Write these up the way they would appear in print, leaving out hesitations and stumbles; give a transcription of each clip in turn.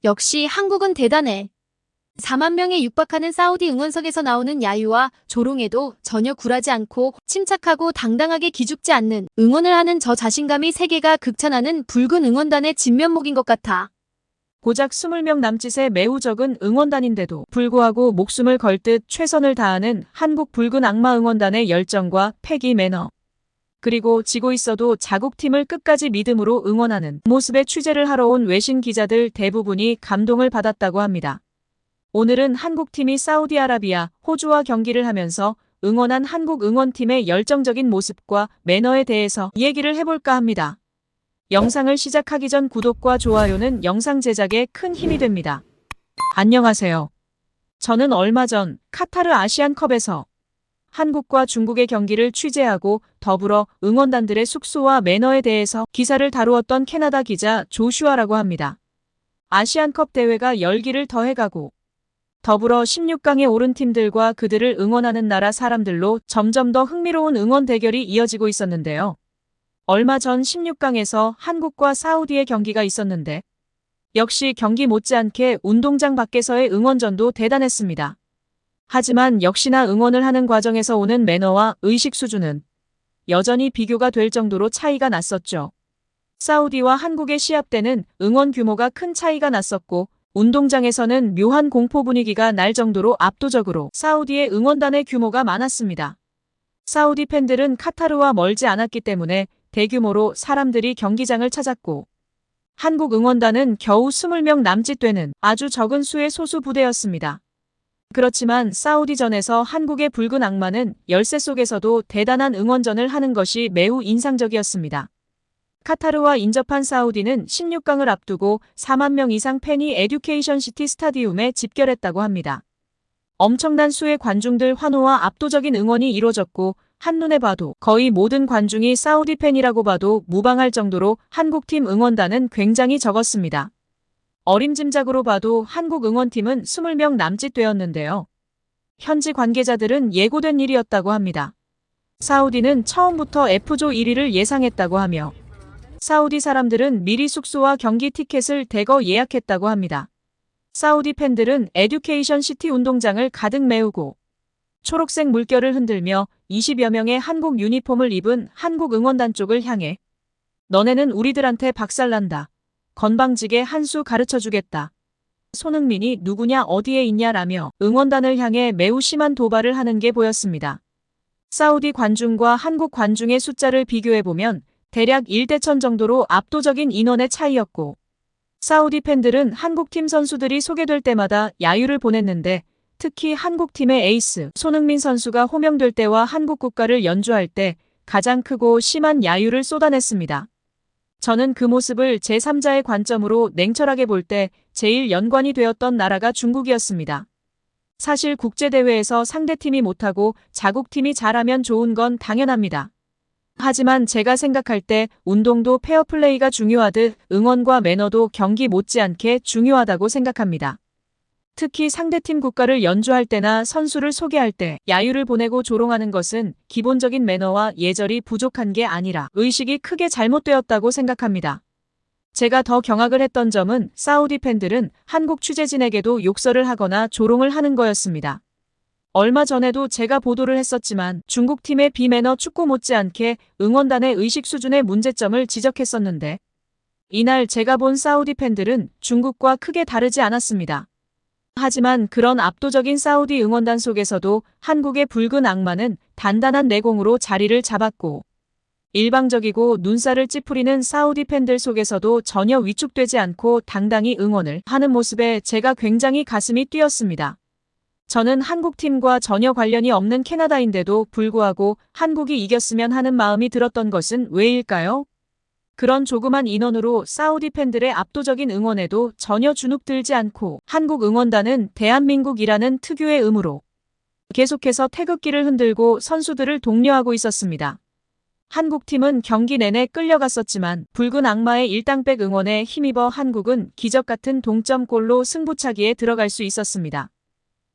역시 한국은 대단해. 4만 명에 육박하는 사우디 응원석에서 나오는 야유와 조롱에도 전혀 굴하지 않고 침착하고 당당하게 기죽지 않는 응원을 하는 저 자신감이 세계가 극찬하는 붉은 응원단의 진면목인 것 같아. 고작 20명 남짓의 매우 적은 응원단인데도 불구하고 목숨을 걸듯 최선을 다하는 한국 붉은 악마 응원단의 열정과 패기 매너. 그리고 지고 있어도 자국팀을 끝까지 믿음으로 응원하는 모습에 취재를 하러 온 외신 기자들 대부분이 감동을 받았다고 합니다. 오늘은 한국팀이 사우디아라비아, 호주와 경기를 하면서 응원한 한국 응원팀의 열정적인 모습과 매너에 대해서 얘기를 해볼까 합니다. 영상을 시작하기 전 구독과 좋아요는 영상 제작에 큰 힘이 됩니다. 안녕하세요. 저는 얼마 전 카타르 아시안컵에서 한국과 중국의 경기를 취재하고 더불어 응원단들의 숙소와 매너에 대해서 기사를 다루었던 캐나다 기자 조슈아라고 합니다. 아시안컵 대회가 열기를 더해가고 더불어 16강에 오른 팀들과 그들을 응원하는 나라 사람들로 점점 더 흥미로운 응원 대결이 이어지고 있었는데요. 얼마 전 16강에서 한국과 사우디의 경기가 있었는데 역시 경기 못지않게 운동장 밖에서의 응원전도 대단했습니다. 하지만 역시나 응원을 하는 과정에서 오는 매너와 의식 수준은 여전히 비교가 될 정도로 차이가 났었죠. 사우디와 한국의 시합 때는 응원 규모가 큰 차이가 났었고 운동장에서는 묘한 공포 분위기가 날 정도로 압도적으로 사우디의 응원단의 규모가 많았습니다. 사우디 팬들은 카타르와 멀지 않았기 때문에 대규모로 사람들이 경기장을 찾았고 한국 응원단은 겨우 20명 남짓 되는 아주 적은 수의 소수 부대였습니다. 그렇지만 사우디전에서 한국의 붉은 악마는 열세 속에서도 대단한 응원전을 하는 것이 매우 인상적이었습니다. 카타르와 인접한 사우디는 16강을 앞두고 4만 명 이상 팬이 에듀케이션 시티 스타디움에 집결했다고 합니다. 엄청난 수의 관중들 환호와 압도적인 응원이 이뤄졌고 한눈에 봐도 거의 모든 관중이 사우디 팬이라고 봐도 무방할 정도로 한국팀 응원단은 굉장히 적었습니다. 어림짐작으로 봐도 한국 응원팀은 20명 남짓 되었는데요. 현지 관계자들은 예고된 일이었다고 합니다. 사우디는 처음부터 F조 1위를 예상했다고 하며 사우디 사람들은 미리 숙소와 경기 티켓을 대거 예약했다고 합니다. 사우디 팬들은 에듀케이션 시티 운동장을 가득 메우고 초록색 물결을 흔들며 20여 명의 한국 유니폼을 입은 한국 응원단 쪽을 향해 너네는 우리들한테 박살난다. 건방지게 한 수 가르쳐주겠다. 손흥민이 누구냐 어디에 있냐라며 응원단을 향해 매우 심한 도발을 하는 게 보였습니다. 사우디 관중과 한국 관중의 숫자를 비교해보면 대략 1대1000 정도로 압도적인 인원의 차이였고 사우디 팬들은 한국팀 선수들이 소개될 때마다 야유를 보냈는데 특히 한국팀의 에이스 손흥민 선수가 호명될 때와 한국 국가를 연주할 때 가장 크고 심한 야유를 쏟아냈습니다. 저는 그 모습을 제3자의 관점으로 냉철하게 볼 때 제일 연관이 되었던 나라가 중국이었습니다. 사실 국제대회에서 상대팀이 못하고 자국팀이 잘하면 좋은 건 당연합니다. 하지만 제가 생각할 때 운동도 페어플레이가 중요하듯 응원과 매너도 경기 못지않게 중요하다고 생각합니다. 특히 상대팀 국가를 연주할 때나 선수를 소개할 때 야유를 보내고 조롱하는 것은 기본적인 매너와 예절이 부족한 게 아니라 의식이 크게 잘못되었다고 생각합니다. 제가 더 경악을 했던 점은 사우디 팬들은 한국 취재진에게도 욕설을 하거나 조롱을 하는 거였습니다. 얼마 전에도 제가 보도를 했었지만 중국팀의 비매너 축구 못지않게 응원단의 의식 수준의 문제점을 지적했었는데 이날 제가 본 사우디 팬들은 중국과 크게 다르지 않았습니다. 하지만 그런 압도적인 사우디 응원단 속에서도 한국의 붉은 악마는 단단한 내공으로 자리를 잡았고 일방적이고 눈살을 찌푸리는 사우디 팬들 속에서도 전혀 위축되지 않고 당당히 응원을 하는 모습에 제가 굉장히 가슴이 뛰었습니다. 저는 한국팀과 전혀 관련이 없는 캐나다인데도 불구하고 한국이 이겼으면 하는 마음이 들었던 것은 왜일까요? 그런 조그만 인원으로 사우디 팬들의 압도적인 응원에도 전혀 주눅들지 않고 한국 응원단은 대한민국이라는 특유의 의무로 계속해서 태극기를 흔들고 선수들을 독려하고 있었습니다. 한국팀은 경기 내내 끌려갔었지만 붉은 악마의 일당백 응원에 힘입어 한국은 기적같은 동점골로 승부차기에 들어갈 수 있었습니다.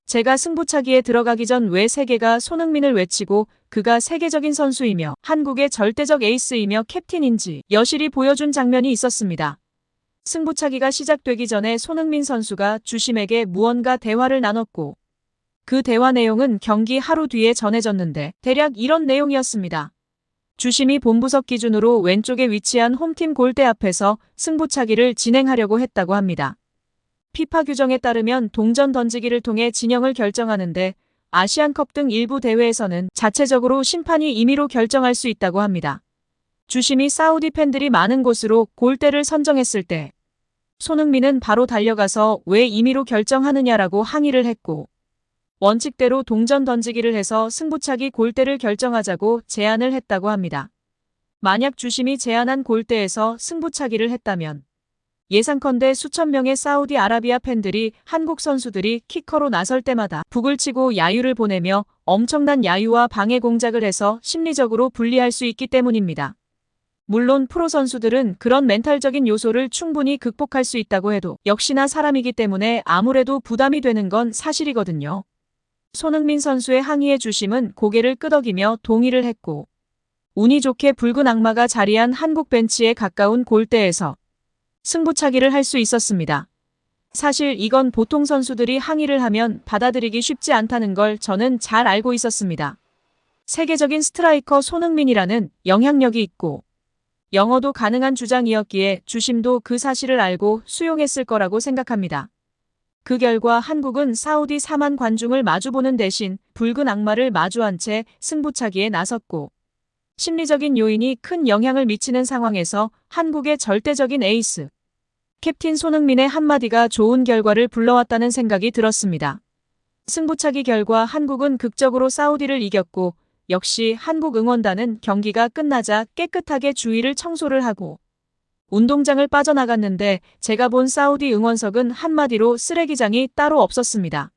제가 승부차기에 들어가기 전 왜 세계가 손흥민을 외치고 그가 세계적인 선수이며 한국의 절대적 에이스이며 캡틴인지 여실히 보여준 장면이 있었습니다. 승부차기가 시작되기 전에 손흥민 선수가 주심에게 무언가 대화를 나눴고 그 대화 내용은 경기 하루 뒤에 전해졌는데 대략 이런 내용이었습니다. 주심이 본부석 기준으로 왼쪽에 위치한 홈팀 골대 앞에서 승부차기를 진행하려고 했다고 합니다. 피파 규정에 따르면 동전 던지기를 통해 진영을 결정하는데 아시안컵 등 일부 대회에서는 자체적으로 심판이 임의로 결정할 수 있다고 합니다. 주심이 사우디 팬들이 많은 곳으로 골대를 선정했을 때 손흥민은 바로 달려가서 왜 임의로 결정하느냐라고 항의를 했고 원칙대로 동전 던지기를 해서 승부차기 골대를 결정하자고 제안을 했다고 합니다. 만약 주심이 제안한 골대에서 승부차기를 했다면 예상컨대 수천 명의 사우디아라비아 팬들이 한국 선수들이 키커로 나설 때마다 북을 치고 야유를 보내며 엄청난 야유와 방해 공작을 해서 심리적으로 불리할 수 있기 때문입니다. 물론 프로 선수들은 그런 멘탈적인 요소를 충분히 극복할 수 있다고 해도 역시나 사람이기 때문에 아무래도 부담이 되는 건 사실이거든요. 손흥민 선수의 항의에 주심은 고개를 끄덕이며 동의를 했고 운이 좋게 붉은 악마가 자리한 한국 벤치에 가까운 골대에서 승부차기를 할 수 있었습니다. 사실 이건 보통 선수들이 항의를 하면 받아들이기 쉽지 않다는 걸 저는 잘 알고 있었습니다. 세계적인 스트라이커 손흥민이라는 영향력이 있고 영어도 가능한 주장이었기에 주심도 그 사실을 알고 수용했을 거라고 생각합니다. 그 결과 한국은 사우디 4만 관중을 마주보는 대신 붉은 악마를 마주한 채 승부차기에 나섰고 심리적인 요인이 큰 영향을 미치는 상황에서 한국의 절대적인 에이스 캡틴 손흥민의 한마디가 좋은 결과를 불러왔다는 생각이 들었습니다. 승부차기 결과 한국은 극적으로 사우디를 이겼고 역시 한국 응원단은 경기가 끝나자 깨끗하게 주위를 청소를 하고 운동장을 빠져나갔는데 제가 본 사우디 응원석은 한마디로 쓰레기장이 따로 없었습니다.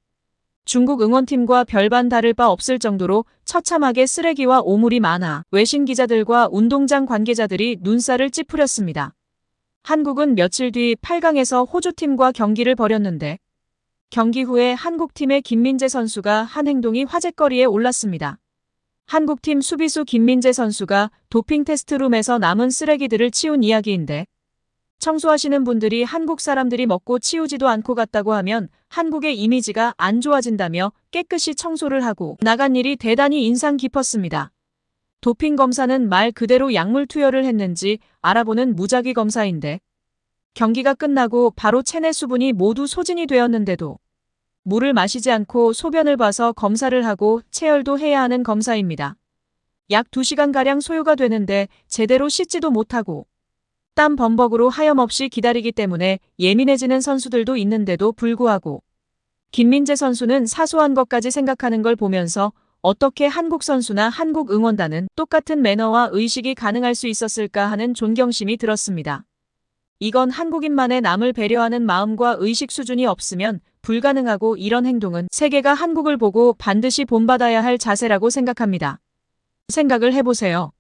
중국 응원팀과 별반 다를 바 없을 정도로 처참하게 쓰레기와 오물이 많아 외신 기자들과 운동장 관계자들이 눈살을 찌푸렸습니다. 한국은 며칠 뒤 8강에서 호주팀과 경기를 벌였는데 경기 후에 한국팀의 김민재 선수가 한 행동이 화제거리에 올랐습니다. 한국팀 수비수 김민재 선수가 도핑 테스트룸에서 남은 쓰레기들을 치운 이야기인데 청소하시는 분들이 한국 사람들이 먹고 치우지도 않고 갔다고 하면 한국의 이미지가 안 좋아진다며 깨끗이 청소를 하고 나간 일이 대단히 인상 깊었습니다. 도핑 검사는 말 그대로 약물 투여를 했는지 알아보는 무작위 검사인데 경기가 끝나고 바로 체내 수분이 모두 소진이 되었는데도 물을 마시지 않고 소변을 봐서 검사를 하고 체열도 해야 하는 검사입니다. 약 2시간가량 소요가 되는데 제대로 씻지도 못하고 땀 범벅으로 하염없이 기다리기 때문에 예민해지는 선수들도 있는데도 불구하고 김민재 선수는 사소한 것까지 생각하는 걸 보면서 어떻게 한국 선수나 한국 응원단은 똑같은 매너와 의식이 가능할 수 있었을까 하는 존경심이 들었습니다. 이건 한국인만의 남을 배려하는 마음과 의식 수준이 없으면 불가능하고 이런 행동은 세계가 한국을 보고 반드시 본받아야 할 자세라고 생각합니다. 생각을 해보세요.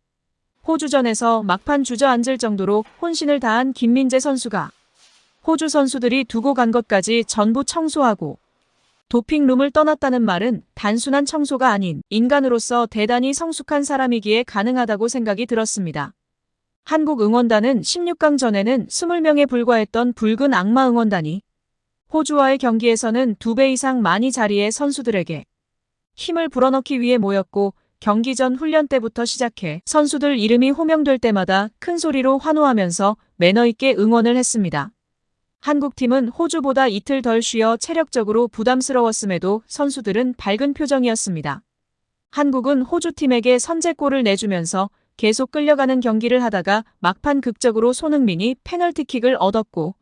호주전에서 막판 주저앉을 정도로 혼신을 다한 김민재 선수가 호주 선수들이 두고 간 것까지 전부 청소하고 도핑룸을 떠났다는 말은 단순한 청소가 아닌 인간으로서 대단히 성숙한 사람이기에 가능하다고 생각이 들었습니다. 한국 응원단은 16강 전에는 20명에 불과했던 붉은 악마 응원단이 호주와의 경기에서는 2배 이상 많이 자리에 선수들에게 힘을 불어넣기 위해 모였고 경기 전 훈련 때부터 시작해 선수들 이름이 호명될 때마다 큰 소리로 환호하면서 매너 있게 응원을 했습니다. 한국팀은 호주보다 이틀 덜 쉬어 체력적으로 부담스러웠음에도 선수들은 밝은 표정이었습니다. 한국은 호주팀에게 선제골을 내주면서 계속 끌려가는 경기를 하다가 막판 극적으로 손흥민이 페널티킥을 얻었고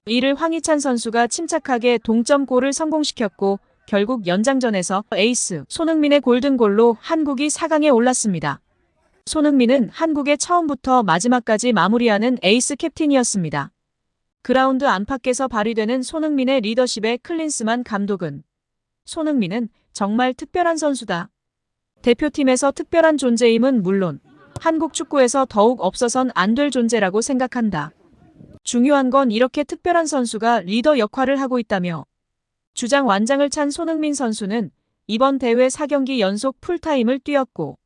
이를 황희찬 선수가 침착하게 동점골을 성공시켰고 결국 연장전에서 에이스 손흥민의 골든골로 한국이 4강에 올랐습니다. 손흥민은 한국의 처음부터 마지막까지 마무리하는 에이스 캡틴이었습니다. 그라운드 안팎에서 발휘되는 손흥민의 리더십에 클린스만 감독은 손흥민은 정말 특별한 선수다. 대표팀에서 특별한 존재임은 물론 한국 축구에서 더욱 없어선 안 될 존재라고 생각한다. 중요한 건 이렇게 특별한 선수가 리더 역할을 하고 있다며 주장 완장을 찬 손흥민 선수는 이번 대회 4경기 연속 풀타임을 뛰었고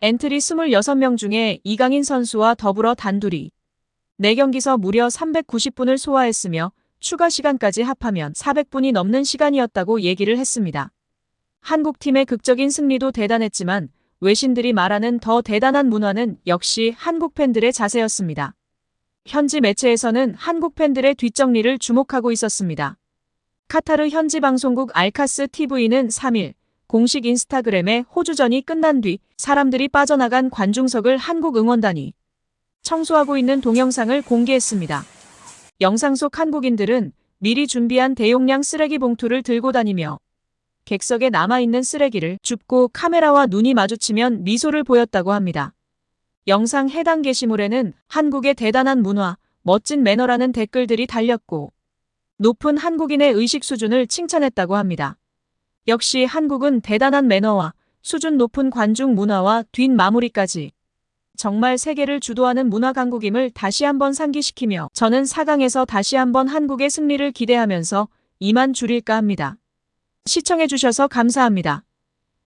엔트리 26명 중에 이강인 선수와 더불어 단둘이 4경기서 무려 390분을 소화했으며 추가 시간까지 합하면 400분이 넘는 시간이었다고 얘기를 했습니다. 한국팀의 극적인 승리도 대단했지만 외신들이 말하는 더 대단한 문화는 역시 한국 팬들의 자세였습니다. 현지 매체에서는 한국 팬들의 뒷정리를 주목하고 있었습니다. 카타르 현지 방송국 알카스 TV는 3일 공식 인스타그램에 호주전이 끝난 뒤 사람들이 빠져나간 관중석을 한국 응원단이 청소하고 있는 동영상을 공개했습니다. 영상 속 한국인들은 미리 준비한 대용량 쓰레기 봉투를 들고 다니며 객석에 남아있는 쓰레기를 줍고 카메라와 눈이 마주치면 미소를 보였다고 합니다. 영상 해당 게시물에는 한국의 대단한 문화, 멋진 매너라는 댓글들이 달렸고 높은 한국인의 의식 수준을 칭찬했다고 합니다. 역시 한국은 대단한 매너와 수준 높은 관중 문화와 뒷마무리까지 정말 세계를 주도하는 문화 강국임을 다시 한번 상기시키며 저는 4강에서 다시 한번 한국의 승리를 기대하면서 이만 줄일까 합니다. 시청해주셔서 감사합니다.